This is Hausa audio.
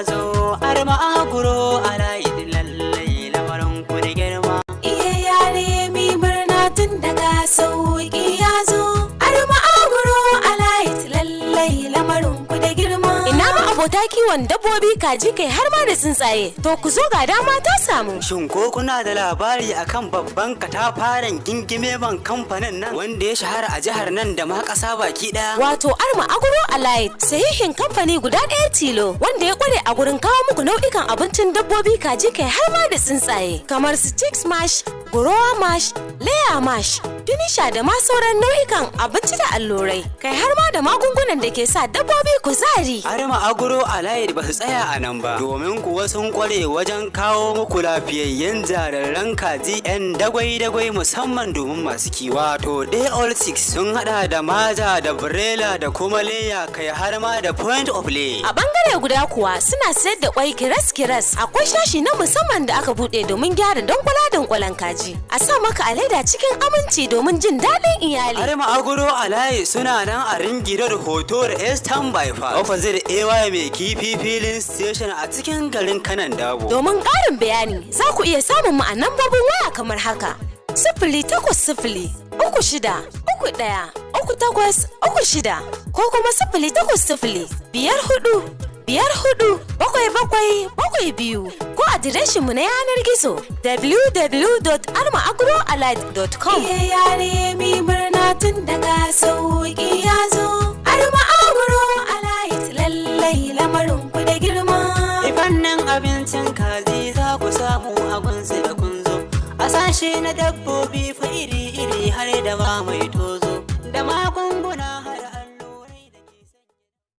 ya zo, Arma Agro alayi lallai lamarin ku da girma. Iye yare mi murna tun daga sauki ya zo, Arma Agro alayi lallai lamarin ku da girma. Ina ma abota kiwon dabbobi kaji kai har ma da tsuntsaye, to ku zo ga dama ta samu. Shin ko kuna da labari akan babban katafaren gingimeman kamfanin nan wanda ya shahara a jihar nan da ma ƙasa baki ɗaya? Wato Arma Agro Allied sahihin kamfani guda ɗaya tilo wanda ya kware a gurin kawo muku nau'ikan abincin dabbobi kaji kai har ma da tsuntsaye kamar su chicks mash, grower mash, layer mash, finisher da ma sauran nau'ikan abinci da allurai kai har ma da magungunan da ke sa dabbobi kuzari. Arma Agro Allied ba su tsaya a nan ba, domin kuwa sun kware wajen kawo muku lafiyayyen jararren kaji 'yan dagwai-dagwai musamman domin masu kiwo. Wato Day All 6 sun hada da maja da brela da kuma leya kai har ma da point of lay. A bangare guda kuwa suna sayar da kwai kiras-kiras, akwai shashi na musamman da aka bude domin gyara dankwala-dankwalan kaji. A sa maka a leda cikin aminci domin jin daɗin iyali. Arma Agro Allied suna nan a ringidar hoto da Eastern Bypass, opposite AY mai kifi filin station a cikin garin Kanan Dabo. Domin ƙarin bayani za ku iya samun mu a nambobin waya kamar haka: 0800 36 ko kuma 0800 54 77 ko adireshin mu na yanar gizo www.armaagroallied.com. Iye yare mi murna tun daga sauki ya zo, Arma Agro Allied lallai lamarin ku da girma. Fannin abincin kaji za ku samu a gunsu da kunzo, a sashe na dabbobi fa iri-iri har da ba mai tozo da makon